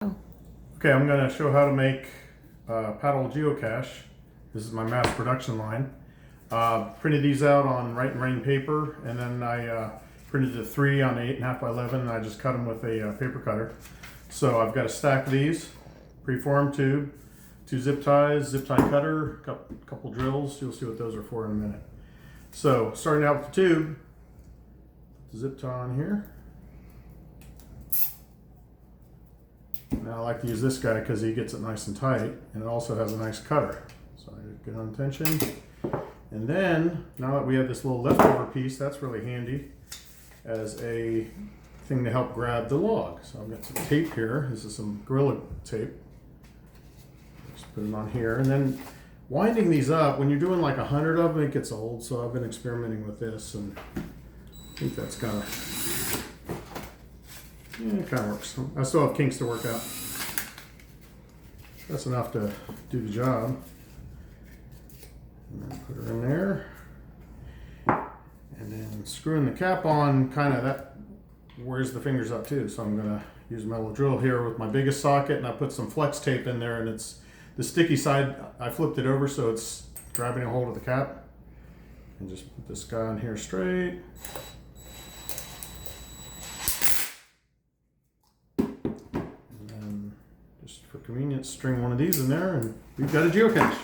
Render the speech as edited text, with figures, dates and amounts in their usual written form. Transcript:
Oh. Okay, I'm going to show how to make paddle geocache. This is my mass production line. Printed these out on Write and Rain paper, and then I printed the 3 on 8.5 by 11, and I just cut them with a paper cutter. So I've got a stack of these, preform tube, 2 zip ties, zip tie cutter, a couple drills. You'll see what those are for in a minute. So starting out with the tube, put the zip tie on here. Now I like to use this guy because he gets it nice and tight, and it also has a nice cutter. So I get on tension. And then, now that we have this little leftover piece, that's really handy as a thing to help grab the log. So I've got some tape here. This is some Gorilla tape. Just put it on here. And then winding these up, when you're doing like 100 of them, it gets old. So I've been experimenting with this, and I think that's kind of, yeah, it kind of works. I still have kinks to work out. That's enough to do the job. And then put her in there. And then screwing the cap on, kind of that wears the fingers up too. So I'm gonna use a metal drill here with my biggest socket, and I put some flex tape in there, and it's the sticky side, I flipped it over so it's grabbing a hold of the cap. And just put this guy on here straight. And then just for convenience, string one of these in there, and we've got a geocache.